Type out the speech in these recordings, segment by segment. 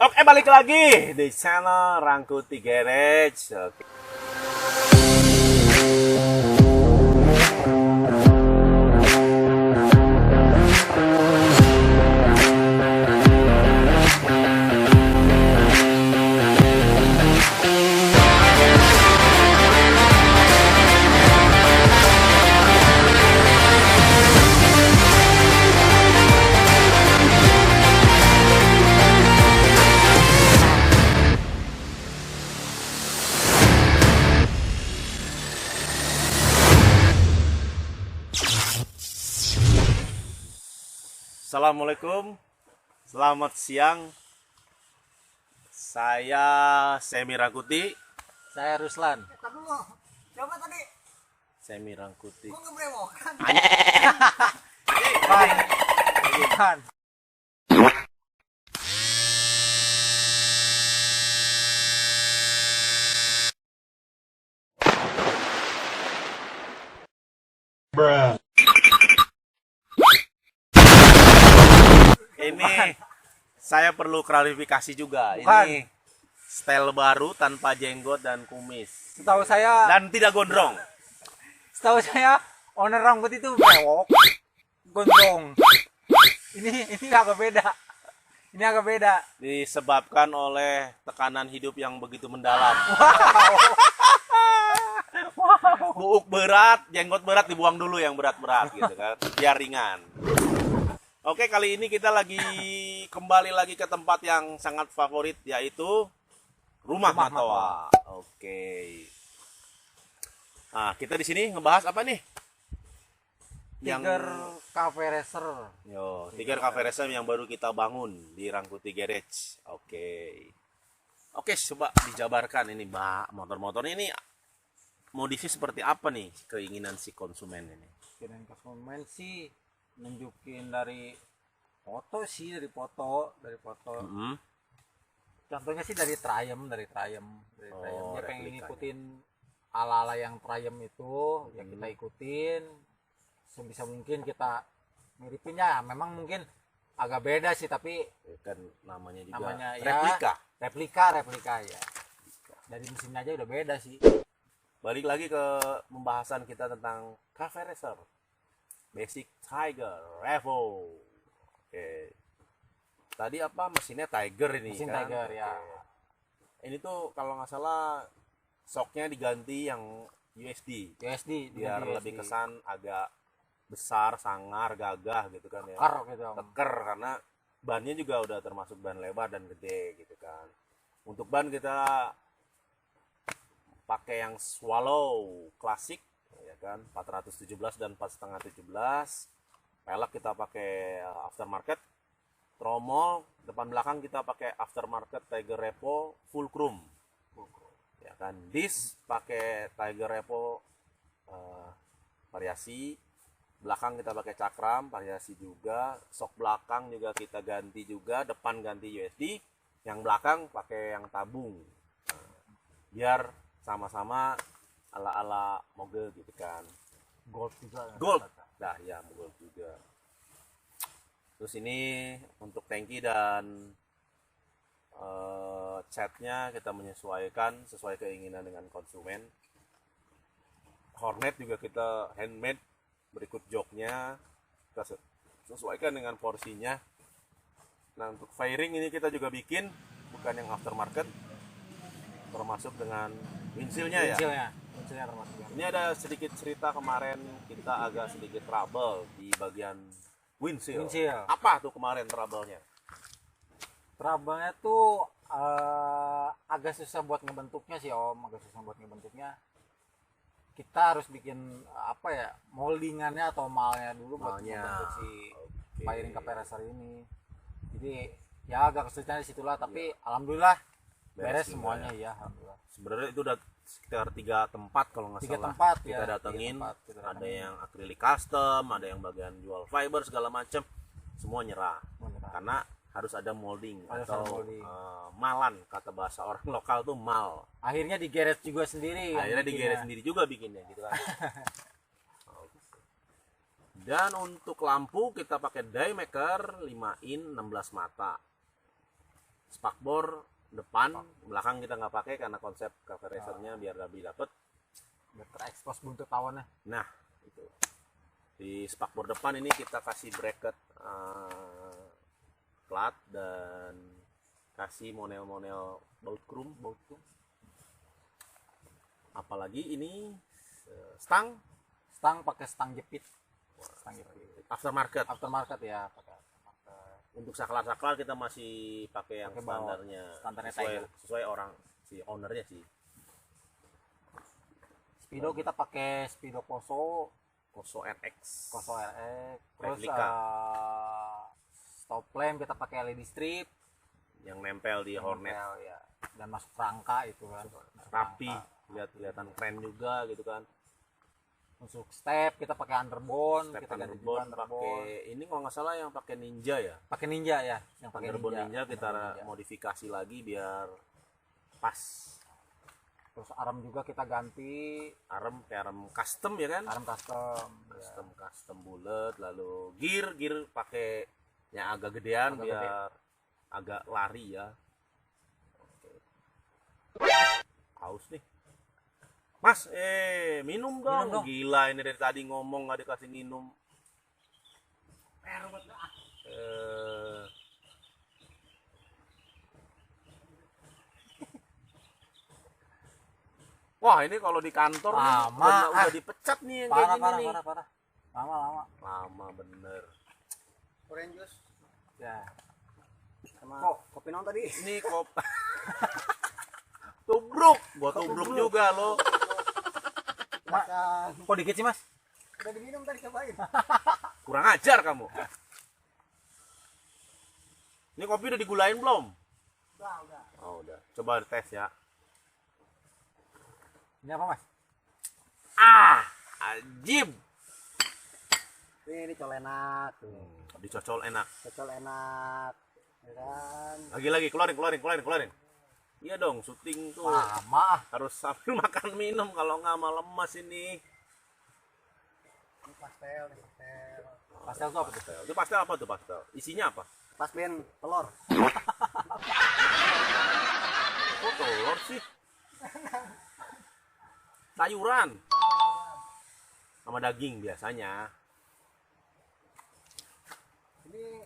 Oke, balik lagi di channel Rangkuti Garage. Oke. Assalamualaikum, selamat siang. Saya Semi Rangkuti. Saya Ruslan. Dulu, coba tadi, Semi Rangkuti. gua ngebrewokan. Bukan. Ini saya perlu klarifikasi juga. Bukan. Ini style baru tanpa jenggot dan kumis Setahu saya, dan tidak gondrong. owner rambut itu brewok, gondrong. Ini agak beda. Ini agak beda. Disebabkan oleh tekanan hidup yang begitu mendalam. Buuk berat, jenggot berat dibuang dulu yang berat-berat gitu kan, biar ringan. Oke, kali ini kita kembali lagi ke tempat yang sangat favorit, yaitu Rumah Matoa. Oke. Nah, kita di sini ngebahas apa nih? Tiger Cafe Racer. Tiger Cafe Racer yang baru kita bangun di Rangkuti Garage. Oke, coba dijabarkan ini, Mbak. Motor-motornya ini modifnya seperti apa nih keinginan si konsumen ini? Kirain konsumen sih nunjukin dari foto. Mm-hmm. Contohnya sih dari Triumph. Dia pengen replikanya. ngikutin ala-ala yang Triumph itu, ya kita ikutin. Sebisa mungkin kita miripin ya. Memang mungkin agak beda sih, tapi Kan namanya juga namanya replika ya. Dari mesinnya aja udah beda sih. Balik lagi ke pembahasan kita tentang Cafe Racer. Basic Tiger Revo. Oke. Tadi apa mesinnya Tiger ini Mesin kan? Tiger ya. Ini tuh kalau nggak salah shocknya diganti yang USD biar USD. lebih kesan agak besar, sangar, gagah gitu kan ya. Tekar gitu. Teker karena bannya juga udah termasuk ban lebar dan gede gitu kan. Untuk ban kita pakai yang Swallow klasik ya kan, 417 dan 4,5 17. Pelek kita pakai aftermarket. Tromol depan belakang kita pakai aftermarket Tiger Repo full chrome. Ya kan, disc pakai Tiger Repo variasi. Belakang kita pakai cakram variasi juga. Sok belakang juga kita ganti juga, depan ganti USD, yang belakang pakai yang tabung. Nah, biar sama-sama ala-ala mogel gitu kan. Gold juga. Gold. Nah, ya gold juga. Terus ini untuk tangki dan catnya kita menyesuaikan sesuai keinginan dengan konsumen. Hornet juga kita handmade, berikut joknya kita sesuaikan dengan porsinya. Nah, untuk fairing ini kita juga bikin, bukan yang aftermarket, termasuk dengan windshieldnya ya. Windshieldnya termasuk. Ini ada sedikit cerita, kemarin kita agak sedikit trouble di bagian windshield. Apa tuh kemarin trouble-nya? Trouble-nya tuh agak susah buat ngebentuknya sih Om, Kita harus bikin apa ya, moldingannya atau malnya dulu buat membentuk si fairing Cafe Racer ini. Jadi ya agak kesulitan di situlah, tapi alhamdulillah beres semuanya ya, alhamdulillah. Sebenarnya itu udah sekitar 3 tempat kalau nggak salah. 3 tempat kita ya, datengin. 3 tempat kita Ada datengin. yang akrilik custom, ada yang bagian jual fiber segala macam. Semua nyerah. Karena harus ada molding atau malan, kata bahasa orang lokal tuh mal. Akhirnya di garage juga sendiri. Akhirnya di garage sendiri juga bikinnya gitu kan. Dan untuk lampu kita pakai Daymaker 5 in 16 mata. spakbor depan, belakang kita nggak pakai karena konsep cafe racernya biar lebih dapet. Biar terekspos buntut tawonnya. Nah, itu di spakbor depan ini kita kasih bracket plat dan kasih monel-monel baut krum. Apalagi ini stang Pakai stang jepit. aftermarket. Ya, pakai. Untuk saklar kita masih pakai yang standarnya Tiger. sesuai orang si ownernya sih. Speedo kita pakai Speedo Koso RX. Terus Replika. stop lamp kita pakai LED strip Yang nempel di Hornet. ya. Dan masuk rangka itu kan. Rapi, kelihatan keren juga gitu kan. Untuk step kita pakai underbone, Step kita ganti juga underbone pakai ini kalau nggak salah yang pakai Ninja ya. pakai Ninja ya, yang pakai Underbone Ninja kita Ninja. modifikasi lagi biar pas. Terus arm juga kita ganti, Arm kayak arm custom ya kan? arm custom. Custom bulat, lalu gear pakai yang agak gedean Agak biar agak lari ya. Oke. Haus nih. Mas, minum dong. Minum dong. Gila ini dari tadi ngomong nggak dikasih minum. Wah, ini kalau di kantor nih, Lama, udah dipecat nih yang kayak gini nih. Parah. Lama. Lama bener. Orange juice Ya. sama kopi non tadi. Ini kop tubruk, gua tubruk juga lo. Makan. Kok dikit sih, Mas? Udah diminum tadi, cobain. Kurang ajar kamu. Ini kopi udah digulain belum? Udah. Oh, udah. Coba tes ya. Ini apa, Mas? Ajib. Ini col enak tuh. Dicocol enak. Col enak. Ya kan? Lagi keluarin. Iya dong, syuting tuh Lama. harus sambil makan minum kalau nggak malah lemas ini. Ini pastel. Pastel tuh apa tuh? Itu pastel apa tuh pastel? Isinya apa? Pas ben telur. Kok telur sih? Sayuran. Sama daging biasanya. Ini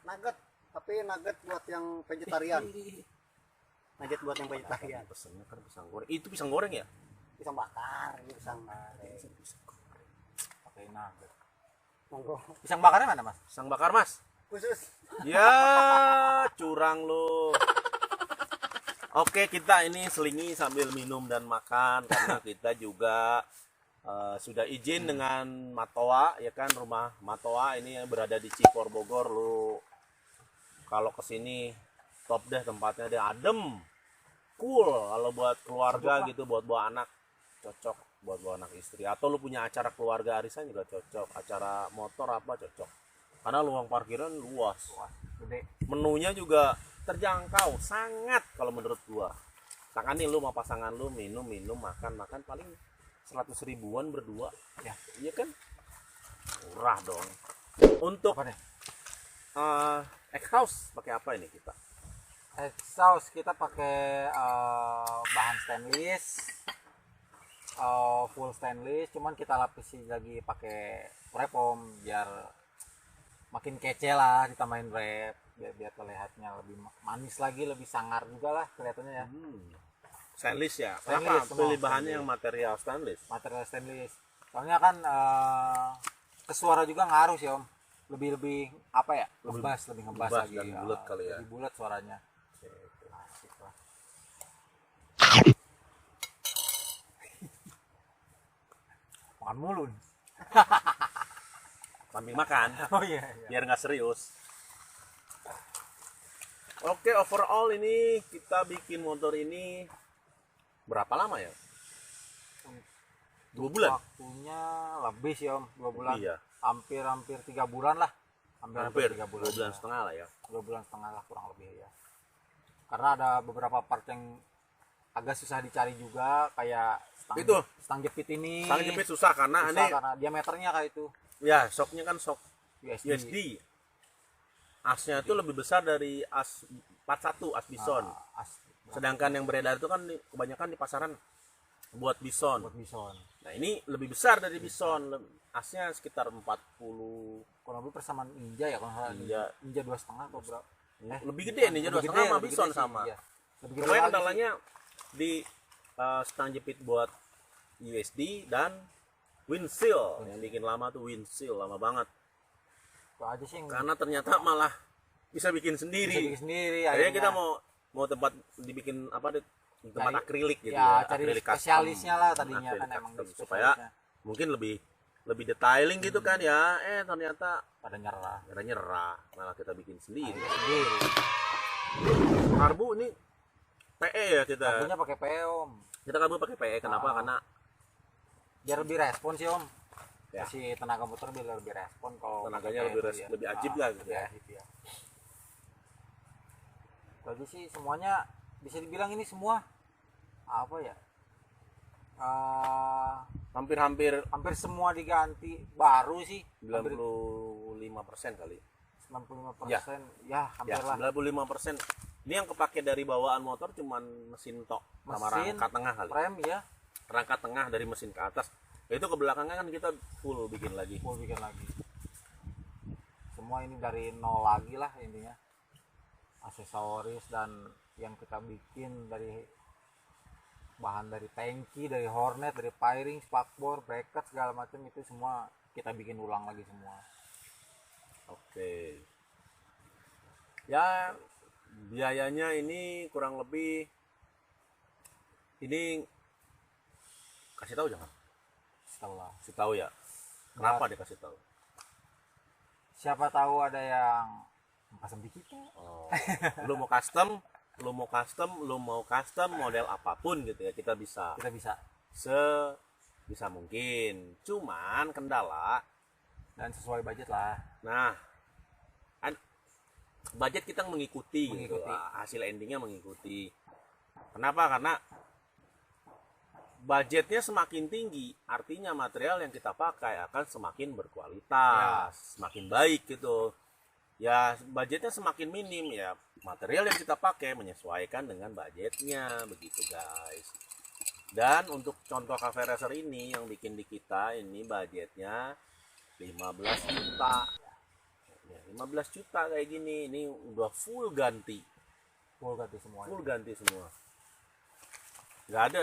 nugget, tapi nugget buat yang vegetarian. Nugget buat yang vegetarian. Pesannya kan pisang goreng. Itu pisang goreng ya? Pisang bakar, ini pisang Pakai nugget. monggo. Pisang bakarnya mana, Mas? Pisang bakar, Mas. Khusus. Ya, curang lu. Oke, kita ini selingi sambil minum dan makan karena kita juga sudah izin dengan Matoa, ya kan, rumah Matoa ini yang berada di Cipor Bogor. Lu kalau kesini top deh tempatnya, dia adem, cool. Kalau buat keluarga gitu, buat bawa anak cocok, buat bawa anak istri. Atau lu punya acara keluarga arisan juga cocok, acara motor apa cocok. Karena luang parkiran luas. Gede. Menunya juga terjangkau sangat kalau menurut gua. Misalkan nih lu sama pasangan lu minum makan paling 100 ribuan berdua Ya. Iya kan, murah dong. Untuk Apa nih? exhaust pakai apa ini kita? Exhaust kita pakai bahan stainless, full stainless, cuman kita lapisi lagi pakai reform biar makin kece lah, ditambahin wrap biar terlihatnya lebih manis lagi, lebih sangar juga lah kelihatannya ya. Stainless ya. Stainless Kenapa pilih semua, bahannya yang material stainless? Material stainless. Soalnya kan ke suara juga ngaruh sih, Om. Lebih apa ya? Ngebas, lebih ngebas ngebas lagi. dan bulat kali ya. Lebih bulat suaranya. Asik lah. Makan mulu nih. Samping makan Oh iya. biar nggak serius. Oke, overall ini kita bikin motor ini berapa lama ya? 2 bulan? Waktunya lebih sih, Om. 2 bulan. Lebih ya? Hampir 3 bulan lah. Hampir 3 bulan. 2 bulan setengah lah ya. 2 bulan setengah lah kurang lebih ya. Karena ada beberapa part yang agak susah dicari juga, kayak Itu. stang jepit ini. Stang jepit susah karena Susah ini karena diameternya kayak itu. ya shocknya kan shock USD. USD. Asnya itu lebih besar dari as 41 as bison. As Sedangkan yang beredar itu kan kebanyakan di pasaran buat bison. buat bison. Nah, ini lebih besar dari bison. Asnya sekitar 40. Kurang lebih persamaan Ninja ya kalau nggak salah. Ninja 2,5 atau berapa? Lebih gede nih, jadi lebih 2,5 sama lebih bison gede sih, sama. iya. Lebih gede Pokoknya lagi sih. kendalanya di stang jepit buat USD dan windshield. Yang bikin lama tuh windshield, lama banget. Itu aja sih yang Karena ternyata malah bisa bikin bisa sendiri. bikin sendiri. Akhirnya kita akhirnya. mau tempat dibikin apa deh, tempat Cari- akrilik gitu ya, ya, cari akrilik custom. spesialisnya lah tadinya Akrilik kan emang custom. di Supaya spesialisnya. mungkin lebih detailing gitu kan ya. Ternyata Pada nyerah nyerah, malah kita bikin sendiri. sendiri. Karbu ini PE ya kita. Karbunya pakai PE om, Kita karbu pakai PE kenapa? Ah. Karena biar lebih respon sih om. Ya. Si tenaga motor biar lebih respon kalau tenaganya pakai lebih PE itu ya. lebih ajib lah gitu ya. Ajib ya. Jadi sih semuanya bisa dibilang ini semua apa ya? Hampir-hampir Hampir semua diganti baru sih. Hampir 95% kali. 95%. Ya. Ya, hampir Ya, lah. 95%. Ini yang kepake dari bawaan motor cuman mesin tok sama Mesin, rangka tengah kali. Rem ya, Rangka tengah dari mesin ke atas. Itu ke belakangnya kan kita full bikin lagi. mau bikin lagi. Semua ini dari nol lagi lah intinya. Aksesoris dan yang kita bikin dari bahan dari tangki, dari hornet, dari firing, spakbor, bracket segala macam itu semua kita bikin ulang lagi semua. Oke. Ya, biayanya ini kurang lebih ini kasih tahu jangan? Tahu lah. Kasih tahu ya. Kenapa dikasih tahu? Siapa tahu ada yang pasang di kita. Oh, lu mau custom model apapun gitu ya, kita bisa Kita bisa bisa mungkin. Cuman kendala, dan sesuai budget lah. nah budget kita mengikuti, gitu. Mengikuti. Hasil endingnya mengikuti. Kenapa? Karena budgetnya semakin tinggi, artinya material yang kita pakai akan semakin berkualitas, semakin baik gitu. Ya, budgetnya semakin minim ya, material yang kita pakai menyesuaikan dengan budgetnya, begitu guys. Dan untuk contoh cafe racer ini yang bikin di kita ini budgetnya 15 juta. Ya, 15 juta kayak gini, ini udah full ganti Full ganti semua. Nggak ada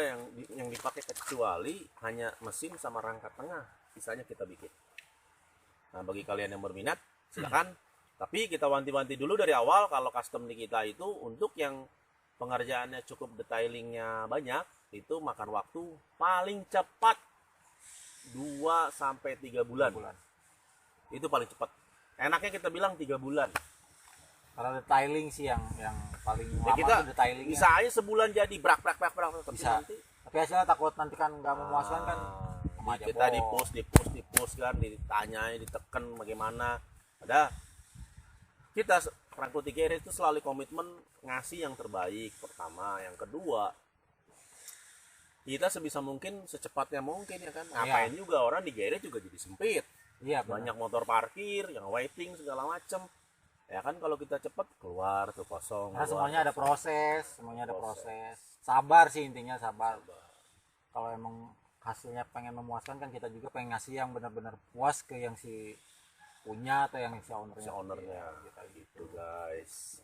yang dipakai kecuali hanya mesin sama rangka tengah, sisanya kita bikin. Nah, bagi kalian yang berminat silakan. Tapi kita wanti-wanti dulu dari awal kalau custom di kita itu untuk yang pengerjaannya cukup detailingnya banyak, itu makan waktu paling cepat 2 sampai 3 bulan. Itu paling cepat. Enaknya kita bilang 3 bulan. Karena detailing sih yang paling Ya, lama kita tuh detailingnya. bisa aja sebulan jadi brak tapi Bisa. nanti Tapi hasilnya takut nanti kan nggak memuaskan kan. Sama aja kita bohong. di push kan, ditanyai, ditekan bagaimana. Ada kita Franco Tigere itu selalu komitmen ngasih yang terbaik pertama, yang kedua kita sebisa mungkin secepatnya mungkin ya kan. Ngapain juga orang di garage juga jadi sempit. Iya, benar. Banyak motor parkir, yang waiting segala macem. Ya kan kalau kita cepet keluar tuh kosong. Karena keluar, semuanya ada kosong. proses, semuanya ada proses. Sabar sih intinya, sabar. Kalau emang hasilnya pengen memuaskan kan kita juga pengen ngasih yang benar-benar puas ke yang si punya atau yang si ownernya. Kita gitu guys.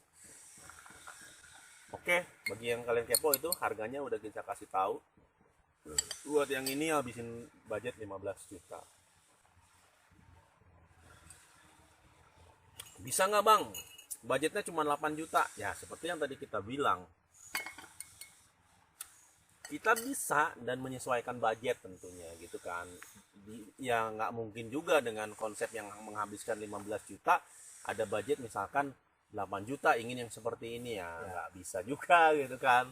Oke, bagi yang kalian kepo itu harganya udah kita kasih tahu. Buat yang ini habisin budget 15 juta. Bisa nggak bang? Budgetnya cuma 8 juta. Ya seperti yang tadi kita bilang. Kita bisa dan menyesuaikan budget tentunya gitu kan. Ya nggak mungkin juga dengan konsep yang menghabiskan 15 juta ada budget misalkan 8 juta ingin yang seperti ini ya nggak bisa juga gitu kan,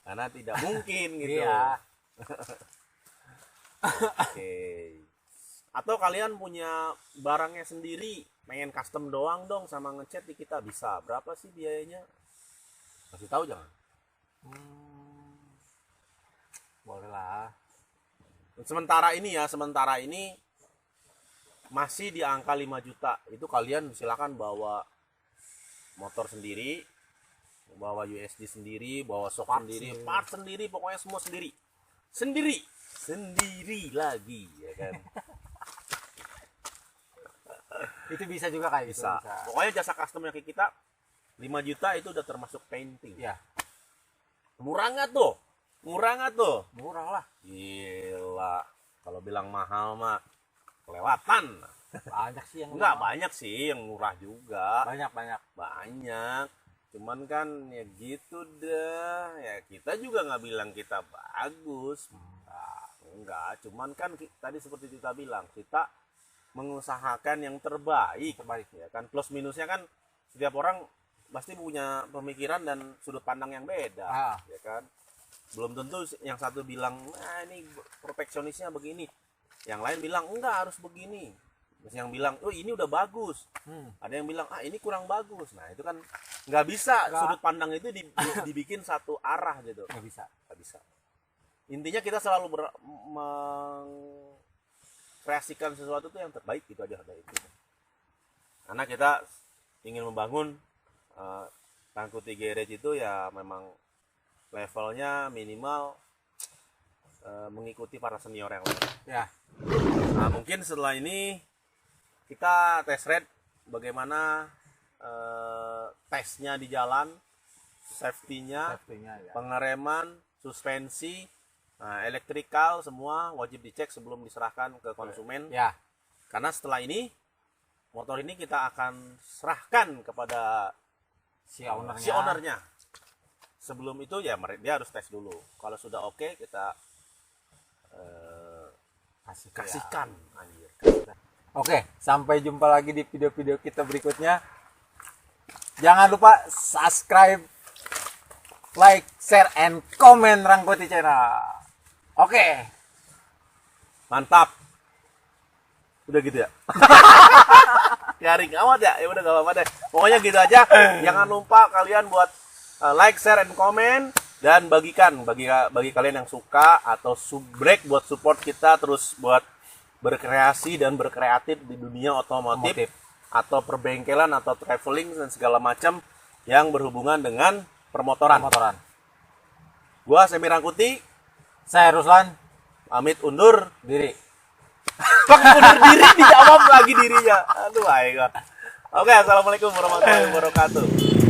karena tidak mungkin gitu. Iya. Oke. Atau kalian punya barangnya sendiri pengen custom doang dong sama ngecat di kita, bisa. Berapa sih biayanya? Kasih tahu jangan. Boleh lah. Sementara ini masih di angka 5 juta. Itu kalian silakan bawa motor sendiri, bawa USD sendiri, bawa shock Part sendiri, sendiri. part sendiri, pokoknya semua sendiri. Sendiri lagi, ya kan. Itu bisa juga kayak gitu. Bisa. Pokoknya jasa custom yang kita 5 juta itu udah termasuk painting. Ya, Murah nggak tuh? Murah nggak tuh? murah lah. Gila. Kalau bilang mahal mah kelewatan. Banyak sih yang Enggak murah. banyak sih yang murah juga. Banyak. Banyak. Cuman kan ya gitu dah. Ya kita juga nggak bilang kita bagus. Enggak. Cuman kan tadi seperti kita bilang, kita mengusahakan yang terbaik. Terbaik. Ya kan, plus minusnya kan setiap orang pasti punya pemikiran dan sudut pandang yang beda. Ya kan. Belum tentu yang satu bilang, nah ini perfeksionisnya begini. Yang lain bilang, enggak harus begini. Terus yang bilang, oh ini udah bagus. Ada yang bilang, ah ini kurang bagus. Nah itu kan nggak bisa, Nggak. sudut pandang itu dibikin satu arah gitu. Nggak bisa. Nggak bisa. Intinya kita selalu mengkreasikan sesuatu tuh yang terbaik, gitu aja dari itu. Karena kita ingin membangun Rangkuti Garage itu ya memang levelnya minimal mengikuti para senior yang lain. Ya, Nah, mungkin setelah ini kita test ride bagaimana tesnya di jalan, safety-nya, safety-nya ya. pengereman, suspensi, elektrikal semua wajib dicek sebelum diserahkan ke konsumen. Ya, Karena setelah ini motor ini kita akan serahkan kepada si ownernya. si ownernya. Sebelum itu ya dia harus tes dulu. Kalau sudah oke, kita kasihkan. Anjir. Oke, sampai jumpa lagi di video-video kita berikutnya. Jangan lupa subscribe, like, share, and comment Rangkuti Channel. Oke. Mantap. Udah gitu ya. Garing amat ya. Ya udah gak apa-apa deh. Pokoknya gitu aja. Jangan lupa kalian buat like, share, and comment, dan bagikan bagi kalian yang suka atau subrek buat support kita terus buat berkreasi dan berkreatif di dunia otomotif atau perbengkelan atau traveling dan segala macam yang berhubungan dengan permotoran. Gua Semi Rangkuti, Saya Ruslan, pamit undur diri. pakai undur diri, dijawab lagi dirinya. Aduh, ayo. Oke, assalamualaikum warahmatullahi wabarakatuh.